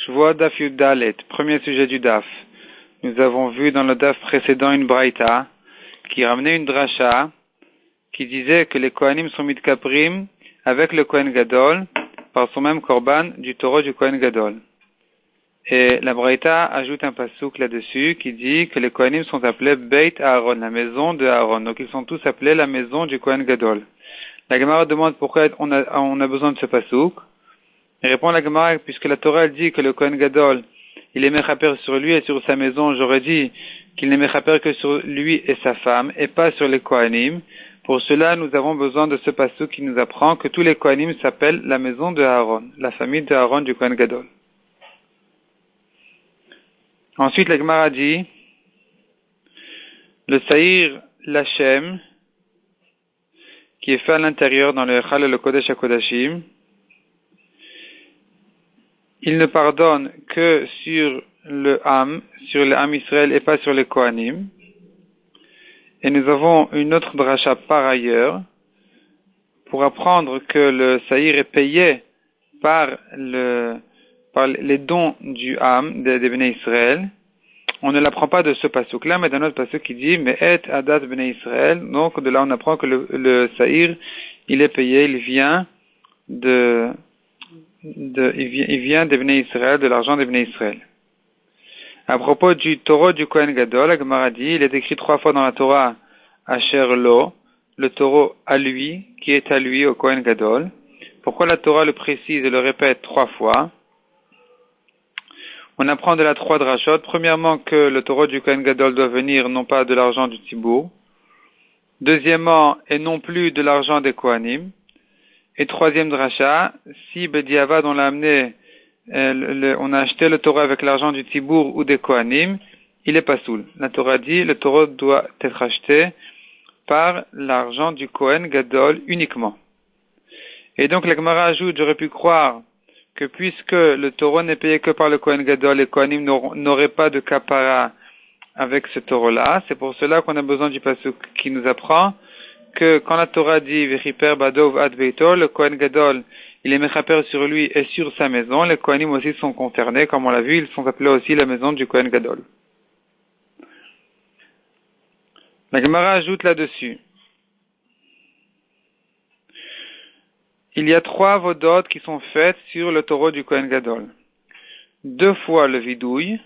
Shvoa Daf Yud Dalet, premier sujet du Daf. Nous avons vu dans le Daf précédent une braïta qui ramenait une dracha qui disait que les Kohanim sont mitkaprim avec le Kohen Gadol par son même korban du taureau du Kohen Gadol. Et la braïta ajoute un pasouk là-dessus qui dit que les Kohanim sont appelés Beit Aaron, la maison de Aaron. Donc ils sont tous appelés la maison du Kohen Gadol. La Gemara demande pourquoi on a besoin de ce pasouk. Il répond la Gemara, puisque la Torah dit que le Kohen Gadol, il est mechaper sur lui et sur sa maison, j'aurais dit qu'il n'est mechaper que sur lui et sa femme, et pas sur les Kohanim. Pour cela, nous avons besoin de ce pasuk qui nous apprend que tous les Kohanim s'appellent la maison de Aaron, la famille de Aaron du Kohen Gadol. Ensuite, la Gemara dit, le Saïr Lachem, qui est fait à l'intérieur dans le Echal et le Kodesh HaKodashim, il ne pardonne que sur le Ham Israël et pas sur les Kohanim. Et nous avons une autre dracha par ailleurs pour apprendre que le Saïr est payé par les dons du Ham des Bnei Israël. On ne l'apprend pas de ce pasuk-là, mais d'un autre pasuk qui dit mais et adat Bnei Israël. Donc de là on apprend que le Saïr il est payé, il vient il vient des Bnei Israël, de l'argent des Bnei Israël. À propos du taureau du Kohen Gadol, la Gemara dit, il est écrit 3 fois dans la Torah, Asher Lo, le taureau à lui, qui est à lui au Kohen Gadol. Pourquoi la Torah le précise et le répète 3 fois? On apprend de la 3 drachot. Premièrement, que le taureau du Kohen Gadol doit venir non pas de l'argent du Tzibour. Deuxièmement, et non plus de l'argent des Kohanim. Et troisième dracha, si Bediavad on l'a amené, on a acheté le taureau avec l'argent du Tzibour ou des Kohanim, il est pas soul. La Torah dit, le taureau doit être acheté par l'argent du Kohen Gadol uniquement. Et donc la Gemara ajoute, j'aurais pu croire que puisque le taureau n'est payé que par le Kohen Gadol, les Kohanim n'auraient pas de kapara avec ce taureau-là. C'est pour cela qu'on a besoin du pasuk qui nous apprend que quand la Torah dit Vechiper Badov Ad Beito, le Kohen Gadol, il est mechaper sur lui et sur sa maison, les Kohanim aussi sont concernés, comme on l'a vu, ils sont appelés aussi la maison du Kohen Gadol. La Gemara ajoute là-dessus. Il y a 3 avodot qui sont faites sur le taureau du Kohen Gadol. 2 fois le vidouille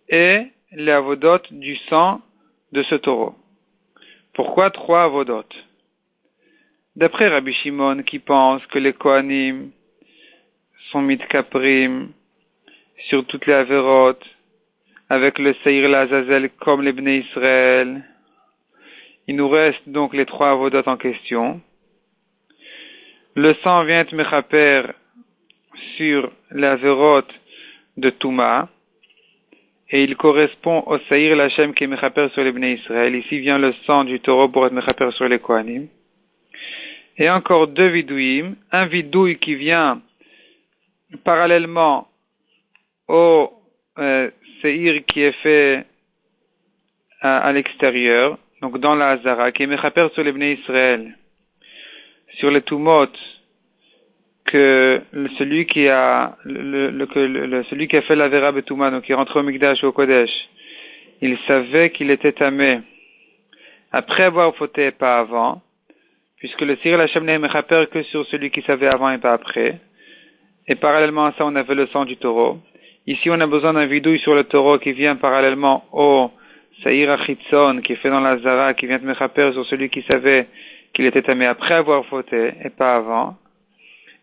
et les avodot du sang de ce taureau. Pourquoi 3 avodot? D'après Rabbi Shimon qui pense que les Kohanim sont mitkaprim sur toutes les avérotes avec le Seir Lazazel comme les Bnei Israël, il nous reste donc les 3 avodot en question. Le sang vient être mechaper sur la avérote de Touma et il correspond au Saïr Lachem qui est mechaper sur les Bnei Israël. Ici vient le sang du taureau pour être mechaper sur les Kohanim. Et encore 2 vidouim, un vidouille qui vient parallèlement au Seir qui est fait à l'extérieur, donc dans la Hazara, qui est mechaper sur les Bnei Israël, sur les Tumot, que celui qui a fait la Vera Betouma, donc qui est rentré au Mikdash ou au Kodesh, il savait qu'il était tamé après avoir fauté et pas avant, puisque le Seir Lachem n'est mechaper que sur celui qui savait avant et pas après. Et parallèlement à ça, on avait le sang du taureau. Ici, on a besoin d'un vidouille sur le taureau qui vient parallèlement au Saïr Achitzon, qui est fait dans la Zara, qui vient de mechaper sur celui qui savait qu'il était tamé après avoir fauté et pas avant.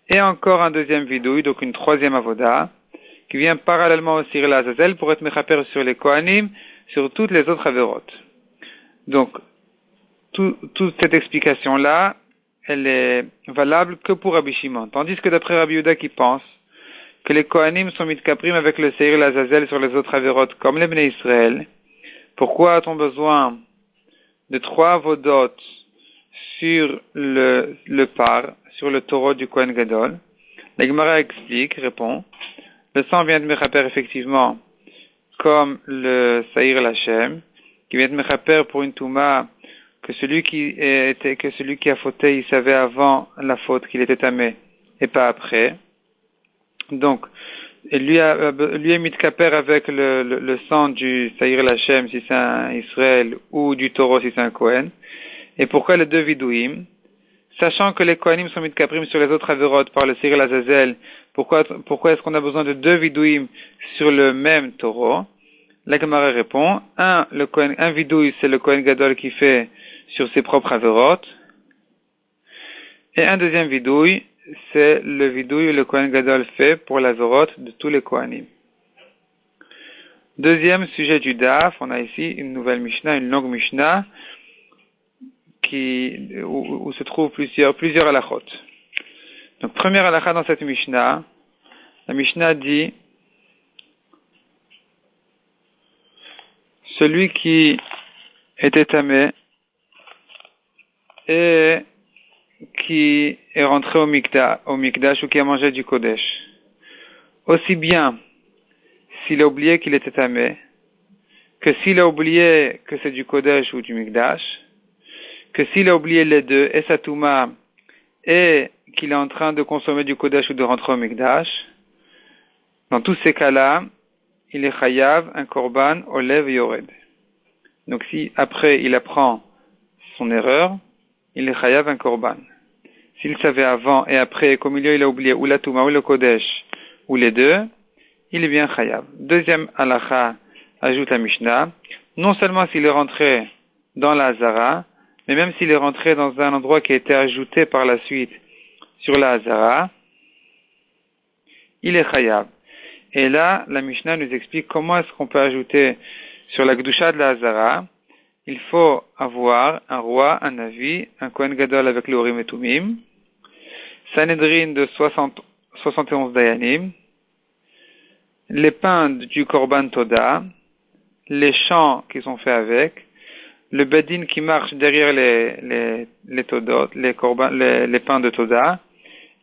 Et encore un deuxième vidouille, donc une 3e avoda, qui vient parallèlement au Seir Lazazel pour être mechaper sur les Kohanim, sur toutes les autres avérotes. Donc, toute cette explication-là, elle est valable que pour Rabbi Shimon. Tandis que d'après Rabbi Yehuda qui pense que les Kohanim sont mitkaprim avec le Seir Lazazel sur les autres avérotes comme les Bnei Israël, pourquoi a-t-on besoin de 3 avodot sur le par, sur le taureau du Kohen Gadol? La Gemara explique, répond, le sang vient de mechaper effectivement comme le Saïr Lachem, qui vient de mechaper pour une Touma que celui qui a fauté, il savait avant la faute qu'il était tamé et pas après. Donc, Et lui est mitkaper avec le sang du Saïr Lachem si c'est un Israël ou du taureau si c'est un Kohen. Et pourquoi les deux vidouim? Sachant que les Kohanim sont mitkaprim sur les autres avérotes par le Saïr Azazel, pourquoi est-ce qu'on a besoin de deux vidouim sur le même taureau? La Gemara répond, un vidouille, c'est le Kohen Gadol qui fait sur ses propres avérotes. Et un deuxième vidouille, c'est le vidouille que le Kohen Gadol fait pour l'avérote de tous les Kohanim. Deuxième sujet du Daf, on a ici une nouvelle Mishnah, une longue Mishnah, où se trouvent plusieurs halachot. Donc, première halakha dans cette Mishnah, la Mishnah dit, celui qui était tamé et qui est rentré au Mikdash ou qui a mangé du Kodesh, aussi bien s'il a oublié qu'il était tamé, que s'il a oublié que c'est du Kodesh ou du Mikdash, que s'il a oublié les deux, et sa touma, et qu'il est en train de consommer du Kodesh ou de rentrer au Mikdash, dans tous ces cas-là, il est chayav, un korban, olev et yored. Donc si après il apprend son erreur, il est chayav, un korban. S'il savait avant et après, qu'au milieu il a oublié ou la touma ou le Kodesh, ou les deux, il est bien chayav. Deuxième halakha, ajoute la Mishnah, non seulement s'il est rentré dans la Hazara, mais même s'il est rentré dans un endroit qui a été ajouté par la suite sur la Hazara, il est chayav. Et là, la Mishnah nous explique comment est-ce qu'on peut ajouter sur la Gdusha de la Hazara. Il faut avoir un roi, un Navi, un Kohen Gadol avec le Urim et Tumim, Sanhedrin de 71 Dayanim, les pains du Korban Toda, les chants qui sont faits avec, le Bedin qui marche derrière les Todot, les pains de Toda,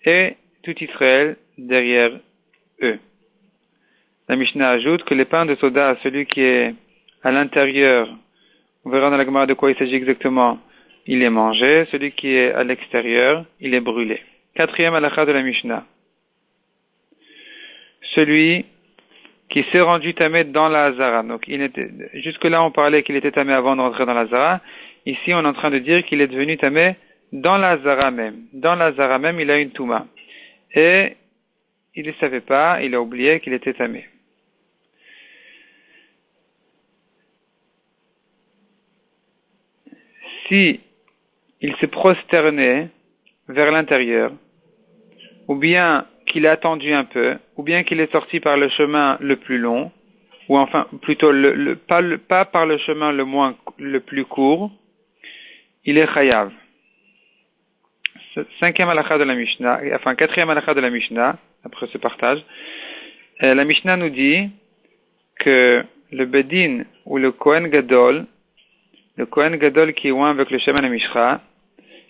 et tout Israël derrière eux. La Mishnah ajoute que les pains de Toda, celui qui est à l'intérieur, on verra dans la Gemara de quoi il s'agit exactement, il est mangé, celui qui est à l'extérieur, il est brûlé. Quatrième halakha de la Mishnah. Celui qui s'est rendu tamé dans la Hazara. Donc, jusque-là, on parlait qu'il était tamé avant de rentrer dans la Hazara. Ici, on est en train de dire qu'il est devenu tamé dans la Hazara même. Dans la Hazara même, il a une touma. Et il ne savait pas, il a oublié qu'il était tamé. Si il s'est prosterné vers l'intérieur, ou bien qu'il a attendu un peu, ou bien qu'il est sorti par le chemin le plus long, ou enfin plutôt pas par le chemin le plus court, il est chayav. Quatrième halakha de la Mishnah, après ce partage, la Mishnah nous dit que le Bedin ou le Kohen Gadol qui est loin avec le Sheman HaMishra,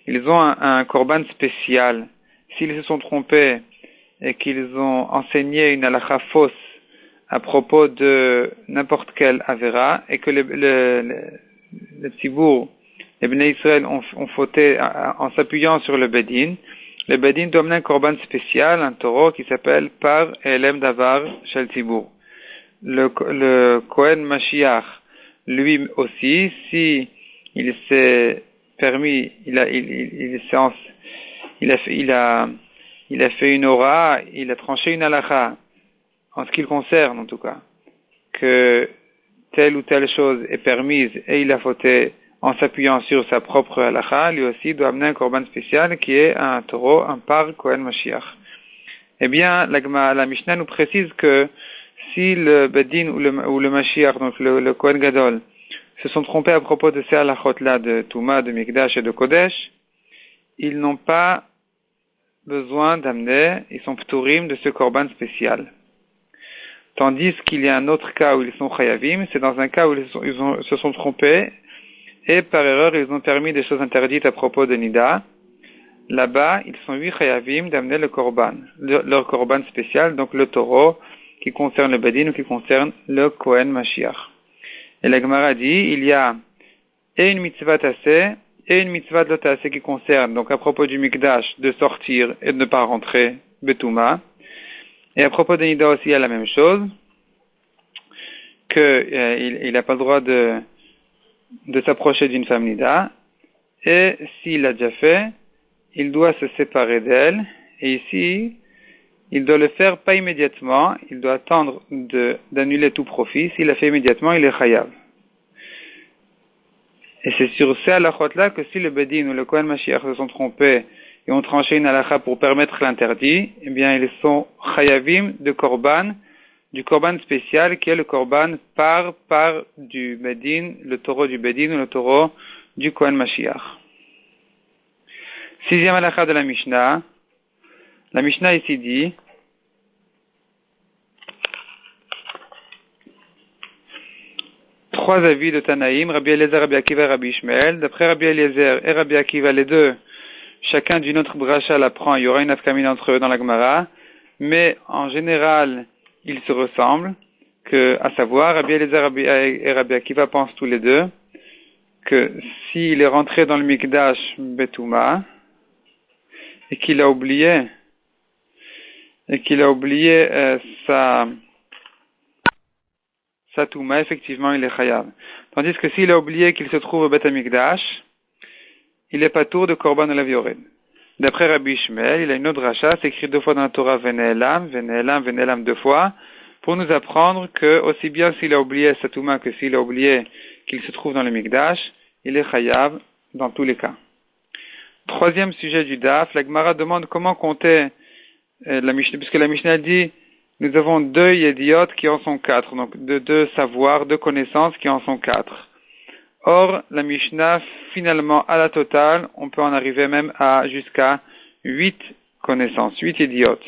ils ont un korban spécial. S'ils se sont trompés et qu'ils ont enseigné une halakha fausse à propos de n'importe quelle avera, et que le Tzibour, les Bnei Israël ont fauté en s'appuyant sur le Bedin doit amener un korban spécial, un taureau qui s'appelle Par Elem Davar Shel Tzibour. Le Kohen Mashiach, lui aussi, si il s'est permis, il a fait une aura, il a tranché une halakha, en ce qui le concerne en tout cas, que telle ou telle chose est permise et il a fauté en s'appuyant sur sa propre halakha, lui aussi doit amener un korban spécial qui est un taureau, un par Kohen Mashiach. Eh bien, la Mishnah nous précise que si le Bedin ou le Mashiach, donc le Kohen Gadol, se sont trompés à propos de ces halachot-là de Touma, de Mikdash et de Kodesh, ils n'ont pas besoin d'amener, ils sont pturim de ce korban spécial. Tandis qu'il y a un autre cas où ils sont chayavim, c'est dans un cas où ils se sont trompés et par erreur ils ont permis des choses interdites à propos de Nida. Là-bas, ils sont chayavim d'amener le korban, leur korban spécial, donc le taureau qui concerne le Bedin ou qui concerne le Kohen Mashiach. Et la Gemara dit, il y a et une mitzvah tassé et une mitzvah de l'otassé qui concerne, donc à propos du Mikdash, de sortir et de ne pas rentrer, Betouma. Et à propos de Nida aussi, il y a la même chose, qu'il n'a pas le droit de s'approcher d'une femme Nida, et s'il l'a déjà fait, il doit se séparer d'elle, et ici, il doit le faire pas immédiatement, il doit attendre d'annuler tout profit. S'il l'a fait immédiatement, il est chayav. Et c'est sur ces halachot-là que si le Bedin ou le Kohen Mashiach se sont trompés et ont tranché une halacha pour permettre l'interdit, eh bien, ils sont chayavim de korban, du korban spécial qui est le korban par du Bedin, le taureau du Bedin ou le taureau du Kohen Mashiach. Sixième halacha de la Mishnah. La Mishnah ici dit, trois avis de Tanaïm, Rabbi Eliezer, Rabbi Akiva et Rabbi Ishmael. D'après Rabbi Eliezer et Rabbi Akiva, les deux, chacun d'une autre bracha l'apprend, il y aura une afkamine entre eux dans la Gemara, mais en général, ils se ressemblent, à savoir, Rabbi Eliezer et Rabbi Akiva pensent tous les deux que s'il est rentré dans le Mikdash Betouma et qu'il a oublié sa Touma, effectivement, il est chayav. Tandis que s'il a oublié qu'il se trouve au Beth Amikdash, il est pas tour de Korban Olav Yored. D'après Rabbi Ishmael, il a une autre rachat, c'est écrit deux fois dans la Torah, Veneelam deux fois, pour nous apprendre que, aussi bien s'il a oublié sa Touma que s'il a oublié qu'il se trouve dans le Mikdash, il est chayav dans tous les cas. Troisième sujet du Daf, la Gemara demande comment compter la Mishnah, puisque la Mishnah dit, nous avons deux yédiot qui en sont quatre, donc deux savoirs, deux connaissances qui en sont quatre. Or, la Mishnah, finalement, à la totale, on peut en arriver même jusqu'à 8 connaissances, 8 yédiot,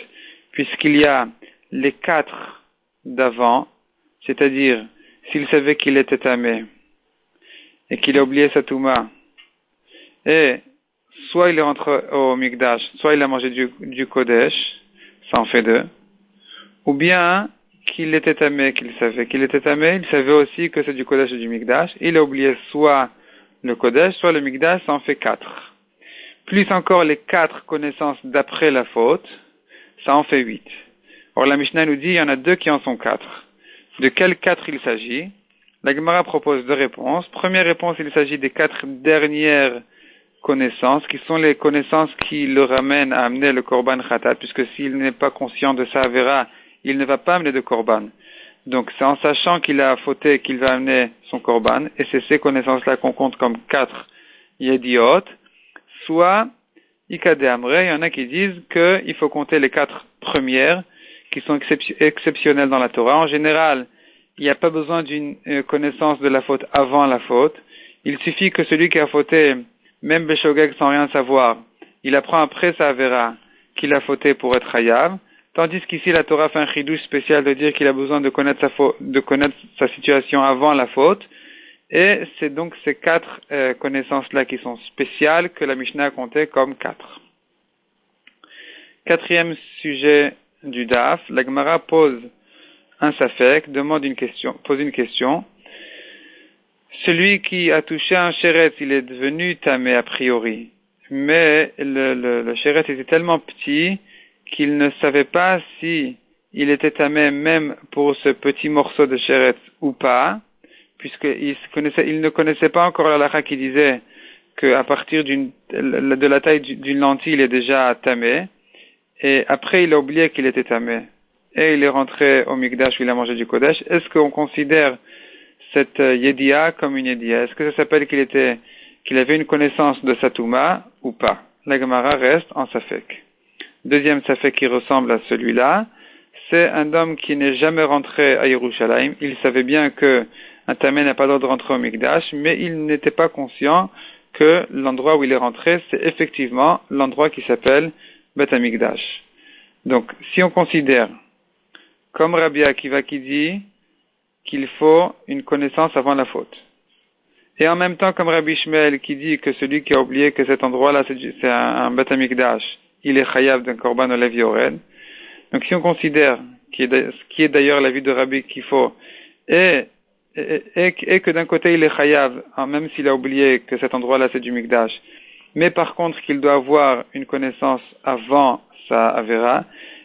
puisqu'il y a les 4 d'avant, c'est-à-dire, s'il savait qu'il était tamé, et qu'il a oublié sa touma, et soit il est rentré au Mikdash, soit il a mangé du Kodesh, ça en fait 2, ou bien qu'il était tamé, qu'il savait qu'il était tamé, il savait aussi que c'est du Kodesh et du Mikdash, il a oublié soit le Kodesh, soit le Mikdash, ça en fait 4. Plus encore les 4 connaissances d'après la faute, ça en fait 8. Or la Mishnah nous dit, il y en a 2 qui en sont 4. De quels 4 il s'agit? La Gemara propose 2 réponses. Première réponse, il s'agit des 4 dernières connaissances, qui sont les connaissances qui le ramènent à amener le Korban Khatat, puisque s'il n'est pas conscient de sa Avera, il ne va pas amener de Korban. Donc c'est en sachant qu'il a fauté qu'il va amener son Korban, et c'est ces connaissances-là qu'on compte comme 4 Yediot. Soit, Ikade Amre, il y en a qui disent qu'il faut compter les 4 premières, qui sont exceptionnelles dans la Torah. En général, il n'y a pas besoin d'une connaissance de la faute avant la faute. Il suffit que celui qui a fauté, même Beshogeg sans rien savoir, il apprend après sa Avera qu'il a fauté pour être Hayav. Tandis qu'ici, la Torah fait un chidouche spécial de dire qu'il a besoin de connaître sa situation avant la faute. Et c'est donc ces 4 connaissances-là qui sont spéciales que la Mishnah a compté comme 4. Quatrième sujet du Daf, la Gemara pose un safek, pose une question. Celui qui a touché un chéret, il est devenu tamé a priori, mais le chéret était tellement petit qu'il ne savait pas si il était tamé même pour ce petit morceau de chéret ou pas, puisqu'il ne connaissait pas encore la halakha qui disait qu'à partir de la taille d'une lentille, il est déjà tamé, et après il a oublié qu'il était tamé, et il est rentré au Mikdash où il a mangé du Kodesh. Est-ce qu'on considère cette Yedia comme une Yedia? Est-ce que ça s'appelle qu'il avait une connaissance de Satouma ou pas? La Gemara reste en Safek. Deuxième Safek qui ressemble à celui-là, c'est un homme qui n'est jamais rentré à Yerushalayim. Il savait bien que un tamé n'a pas le droit de rentrer au Mikdash, mais il n'était pas conscient que l'endroit où il est rentré, c'est effectivement l'endroit qui s'appelle Beth Amikdash. Donc, si on considère, comme Rabbi Akiva qui dit qu'il faut une connaissance avant la faute, et en même temps comme Rabbi Ishmael qui dit que celui qui a oublié que cet endroit-là c'est un Beth Amikdash, il est chayav d'un korban olev yored. Donc si on considère, qui est d'ailleurs l'avis de Rabbi qu'il faut, et que d'un côté il est chayav, même s'il a oublié que cet endroit-là c'est du Mikdash, mais par contre qu'il doit avoir une connaissance avant sa Avera,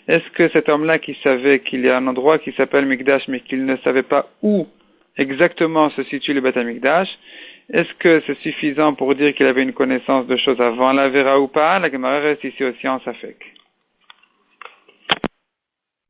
est-ce que cet homme-là qui savait qu'il y a un endroit qui s'appelle Mikdash, mais qu'il ne savait pas où exactement se situe le Beth Amikdash, est-ce que c'est suffisant pour dire qu'il avait une connaissance de choses avant la Vera ou pas? La Gemara reste ici aussi en Safek.